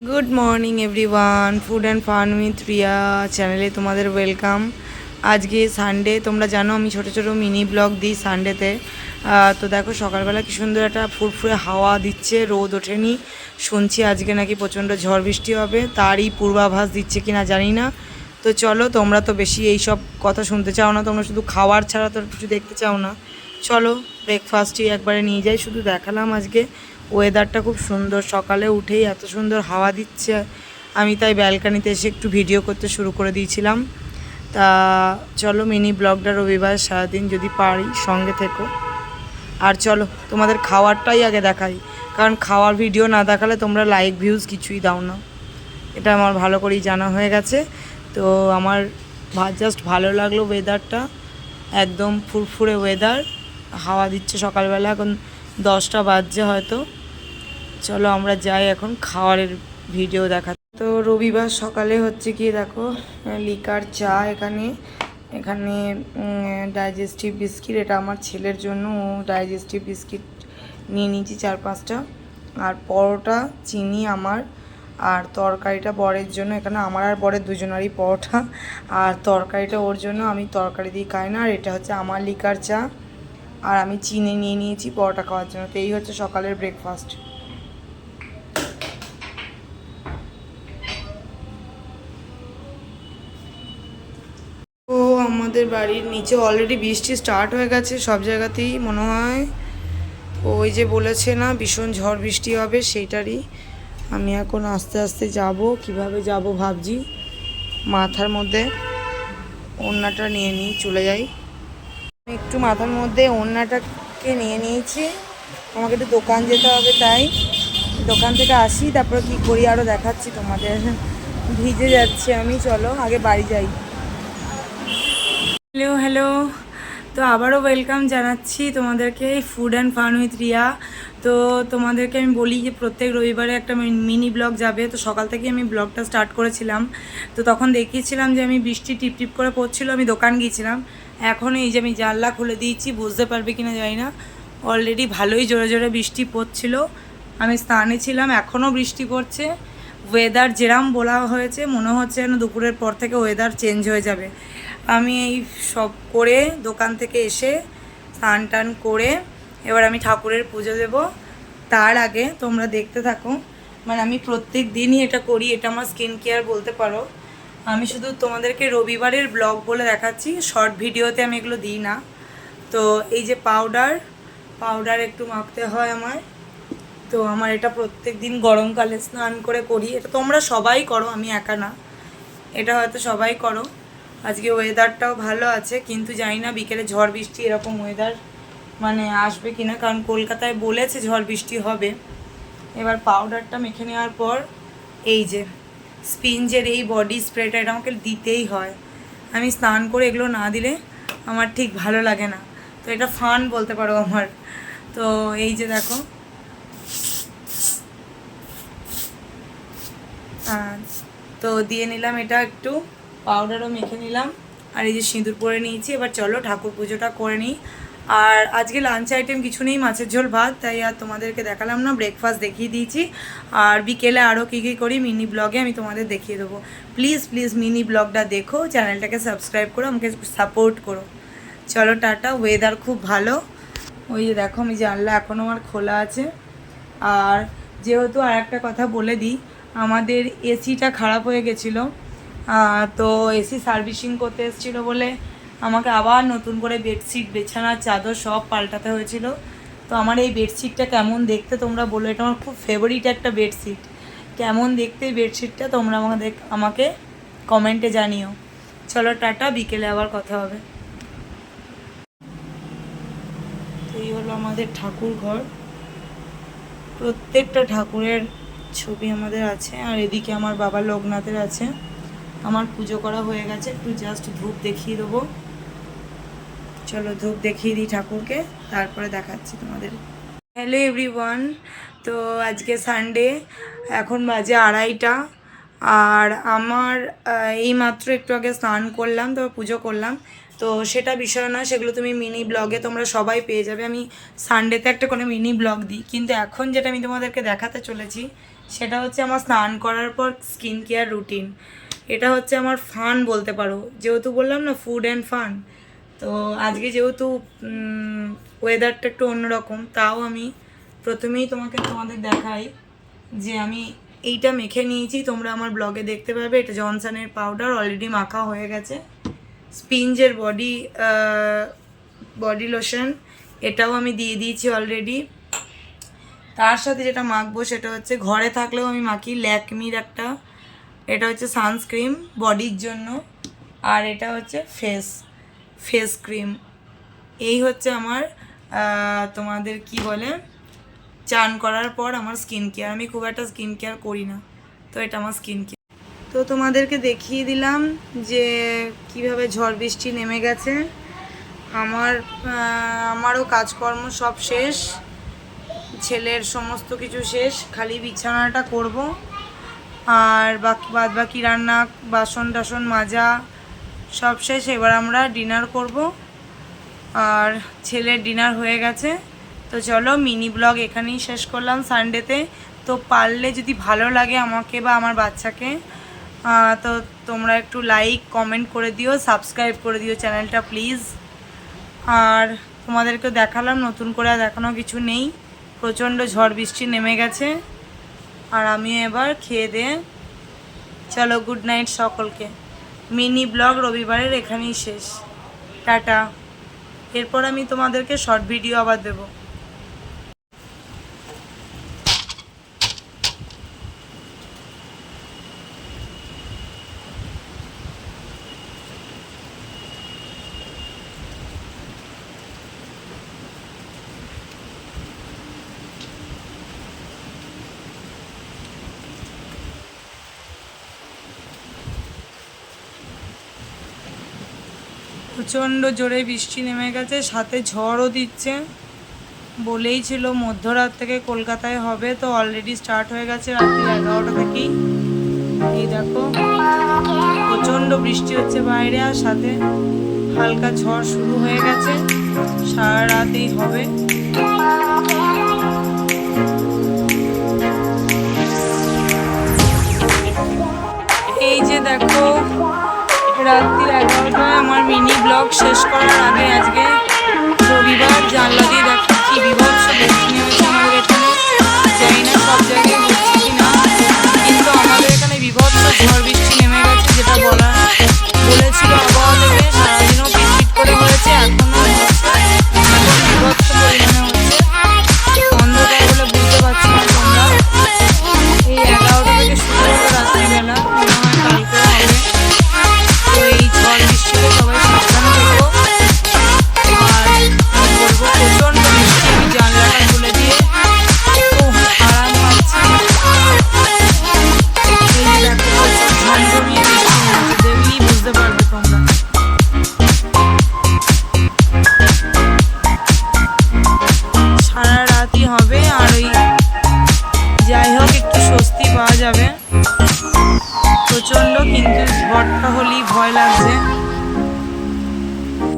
Good morning everyone, food and fun with Riya চ্যানেলে তোমাদের welcome. আজকে সানডে, তোমরা জানো আমি ছোটো ছোটো মিনি ব্লগ দিই সানডেতে। তো দেখো সকালবেলা কী সুন্দর একটা ফুরফুরে হাওয়া দিচ্ছে, রোদ ওঠেনি। শুনছি আজকে নাকি প্রচণ্ড ঝড় বৃষ্টি হবে, তারই পূর্বাভাস দিচ্ছে কি না জানি না। তো চলো, তোমরা তো বেশি এই সব কথা শুনতে চাও না, তোমরা শুধু খাওয়ার ছাড়া তো কিছু দেখতে চাও না। চলো ব্রেকফাস্টই একবারে নিয়ে যাই। শুধু দেখালাম আজকে ওয়েদারটা খুব সুন্দর, সকালে উঠেই এত সুন্দর হাওয়া দিচ্ছে। আমি তাই ব্যালকানিতে এসে একটু ভিডিও করতে শুরু করে দিয়েছিলাম। তা চলো মিনি ব্লগটা রবিবার সারাদিন যদি পারি সঙ্গে থেকো। আর চলো তোমাদের খাওয়ারটাই আগে দেখাই, কারণ খাওয়ার ভিডিও না দেখালে তোমরা লাইক ভিউজ কিছুই দাও না, এটা আমার ভালো করেই জানা হয়ে গেছে। তো আমার জাস্ট ভালো লাগলো ওয়েদারটা, একদম ফুরফুরে ওয়েদার, হাওয়া দিচ্ছে সকালবেলা। এখন 10টা বাজছে হয়তো। চলো আমরা যাই এখন খাওয়ারের ভিডিও দেখা। তো রবিবার সকালে হচ্ছে কি দেখো, লিকার চা, এখানে এখানে ডাইজেস্টিভ বিস্কিট, এটা আমার ছেলের জন্য, ও ডাইজেস্টিভ বিস্কিট নিয়ে নিয়েছি 4-5টা। আর পরোটা চিনি আমার, আর তরকারিটা বরের জন্য। এখানে আমার আর বরের দুজনেরই পরোটা, আর তরকারিটা ওর জন্য। আমি তরকারি দিয়ে খাই না। আর এটা হচ্ছে আমার লিকার চা, আর আমি চিনি নিয়ে নিয়েছি পরোটা খাওয়ার জন্য। তো এই হচ্ছে সকালের ব্রেকফাস্ট। ও আমাদের বাড়ির নিচে অলরেডি বৃষ্টি স্টার্ট হয়ে গেছে সব জায়গাতেই মনে হয়। ওই যে বলেছে না ভীষণ ঝড় বৃষ্টি হবে, সেইটারই আমি এখন আস্তে আস্তে যাব। কিভাবে যাব ভাবছি, মাথার মধ্যে ওড়নাটা নিয়ে নিই, চলে যাই। আমি একটু মাথার মধ্যে ওড়নাটাকে নিয়ে নিয়েছি, আমাকে একটু দোকান যেতে হবে, তাই দোকান থেকে আসি তারপরে কি করি আরও দেখাচ্ছি তোমাদের। ভিজে যাচ্ছি আমি, চলো আগে বাড়ি যাই। হ্যালো হ্যালো, তো আবারও ওয়েলকাম জানাচ্ছি তোমাদেরকে food and fun with Riya. তো তোমাদেরকে আমি বলি যে প্রত্যেক রবিবারে একটা মিনি ব্লগ যাবে। তো সকাল থেকে আমি ব্লগটা স্টার্ট করেছিলাম, তো তখন দেখিয়েছিলাম যে আমি বৃষ্টি টিপ টিপ করে পড়ছিল, আমি দোকান গিয়েছিলাম। এখন এই যে আমি জানলা খুলে দিয়েছি, বুঝতে পারবে কিনা জানি না, অলরেডি ভালোই জোরে জোরে বৃষ্টি পড়ছিল। আমি স্নানে ছিলাম, এখনও বৃষ্টি পড়ছে। ওয়েদার যেরাম বলা হয়েছে মনে হচ্ছে যেন দুপুরের পর থেকে ওয়েদার চেঞ্জ হয়ে যাবে। আমি এই সব করে দোকান থেকে এসে স্নান টান করে এবার আমি ঠাকুরের পুজো দেব। তার আগে তোমরা দেখতে থাকো, মানে আমি প্রত্যেক দিনই এটা করি, এটা আমার স্কিন কেয়ার বলতে পারো। আমি শুধু তোমাদেরকে রবিবারের ব্লগ বলে দেখাচ্ছি, শর্ট ভিডিওতে আমি এগুলো দিই না। তো এই যে পাউডার একটু মাখতে হয় আমার, তো আমার এটা প্রত্যেক দিন গরমকালে স্নান করে করি। এটা তোমরা সবাই করো, আমি একা না, এটা হয়তো সবাই করো। আজকে ওয়েদারটাও ভালো আছে, কিন্তু জানি না বিকেলে ঝড় বৃষ্টি এরকম ওয়েদার মানে আসবে কি না, কারণ কলকাতায় বলেছে ঝড় বৃষ্টি হবে। এবার পাউডারটা মেখে নেওয়ার পর এই যে স্পিঞ্জের এই বডি স্প্রেটা, এটা আমাকে দিতেই হয়। আমি স্নান করে এগুলো না দিলে আমার ঠিক ভালো লাগে না, তো এটা ফান বলতে পারো আমার। তো এই যে দেখো, তো দিয়ে নিলাম এটা একটু, পাউডারও মেখে নিলাম, আর এই যে সিঁদুর পরে নিয়েছি। এবার চলো ঠাকুর পুজোটা করে নিই। আর আজকে লাঞ্চ আইটেম কিছু নেই, মাছের ঝোল ভাত, তাই আর তোমাদেরকে দেখালাম না, ব্রেকফাস্ট দেখিয়ে দিয়েছি। আর বিকেলে আরও কী কী করি মিনি ব্লগে আমি তোমাদের দেখিয়ে দেবো। প্লিজ প্লিজ মিনি ব্লগটা দেখো, চ্যানেলটাকে সাবস্ক্রাইব করো, আমাকে সাপোর্ট করো। চলো টাটা। ওয়েদার খুব ভালো, ওই যে দেখো আমি জানলা এখনও আমার খোলা আছে। আর যেহেতু আর একটা কথা বলে দিই, আমাদের এসিটা খারাপ হয়ে গেছিলো, তো এসি সার্ভিসিং করতে এসেছিলো বলে আমাকে আবার নতুন করে বেডশিট, বিছানার চাদর সব পাল্টাতে হয়েছিল। তো আমার এই বেডশিটটা কেমন দেখতে তোমরা বলো, এটা আমার খুব ফেভারিট একটা বেডশিট। কেমন দেখতে এই বেডশিটটা তোমরা আমাকে কমেন্টে জানিও। চলো টাটা, বিকেলে আবার কথা হবে। তো এই হলো আমাদের ঠাকুর ঘর, প্রত্যেকটা ঠাকুরের ছবি আমাদের আছে। আর এদিকে আমার বাবা লোকনাথের আছে। আমার পুজো করা হয়ে গেছে, একটু জাস্ট ধূপ দেখিয়ে দেবো। চলো ধূপ দেখিয়ে দিই ঠাকুরকে, তারপরে দেখাচ্ছি তোমাদের। হ্যালো এভরিওয়ান, তো আজকে সানডে, এখন বাজে 2:30, আর আমার এইমাত্র একটু আগে স্নান করলাম, তারপর পুজো করলাম। তো সেটা বিষয় নয়, সেগুলো তুমি মিনি ব্লগে তোমরা সবাই পেয়ে যাবে। আমি সানডেতে একটা কোনো মিনি ব্লগ দিই, কিন্তু এখন যেটা আমি তোমাদেরকে দেখাতে চলেছি সেটা হচ্ছে আমার স্নান করার পর স্কিন কেয়ার রুটিন। এটা হচ্ছে আমার ফান বলতে পারো, যেহেতু বললাম না ফুড অ্যান্ড ফান। তো আজকে যেহেতু ওয়েদারটা একটু অন্যরকম, তাও আমি প্রথমেই তোমাদের দেখাই যে আমি এইটা মেখে নিয়েছি। তোমরা আমার ব্লগে দেখতে পাবে, এটা জনসনের পাউডার অলরেডি মাখা হয়ে গেছে। স্পিঞ্জের বডি লোশন, এটাও আমি দিয়ে দিয়েছি অলরেডি। তার সাথে যেটা মাখবো সেটা হচ্ছে, ঘরে থাকলেও আমি মাখি ল্যাকমির একটা, এটা হচ্ছে সানস্ক্রিন বডির জন্য, আর এটা হচ্ছে ফেস ক্রিম। এই হচ্ছে আমার তোমাদের কি বলে, চান করার পর আমার স্কিন কেয়ার। আমি খুব একটা স্কিন কেয়ার করি না, তো এটা আমার স্কিন কেয়ার। তো তোমাদেরকে দেখিয়ে দিলাম যে কিভাবে ঝড় বৃষ্টি নেমে গেছে। আমারও কাজকর্ম সব শেষ, ছেলের সমস্ত কিছু শেষ, খালি বিছানাটা করব। আর বাদ বাকি রান্না, বাসন টাসন মাজা সব শেষ। এবার আমরা ডিনার করব, আর ছেলের ডিনার হয়ে গেছে। তো চলো মিনি ব্লগ এখানেই শেষ করলাম সানডেতে। তো পারলে যদি ভালো লাগে আমাকে বা আমার বাচ্চাকে, তো তোমরা একটু লাইক কমেন্ট করে দিও, সাবস্ক্রাইব করে দিও চ্যানেলটা প্লিজ। আর তোমাদেরকে দেখালাম, নতুন করে আর দেখানো কিছু নেই। প্রচণ্ড ঝড় বৃষ্টি নেমে গেছে, আর আমি এবার খেয়ে দিয়ে চলো গুড নাইট সকলকে। মিনি ব্লগ রবিবারের এখানেই শেষ, টাটা। এরপর আমি তোমাদেরকে শর্ট ভিডিও আবার দেবো। প্রচণ্ড জোরে বৃষ্টি নেমে গেছে, সাথে ঝড়ও দিচ্ছে। বলেই ছিল মধ্যরাত থেকে কলকাতায় হবে, তো অলরেডি স্টার্ট হয়ে গেছে রাত্রি 11টা থেকেই। এই দেখো প্রচণ্ড বৃষ্টি হচ্ছে বাইরে, আর সাথে হালকা ঝড় শুরু হয়ে গেছে, সারা রাতেই হবে। এই যে দেখো রাত্রি 11টায় আমার মিনি ব্লগ শেষ করার আগে আজকে রবিবার, জানলা দিয়ে দেখো কি বিভৎস বৃষ্টি নেমেছে আমাদের এখানে। জানি না সব জায়গায়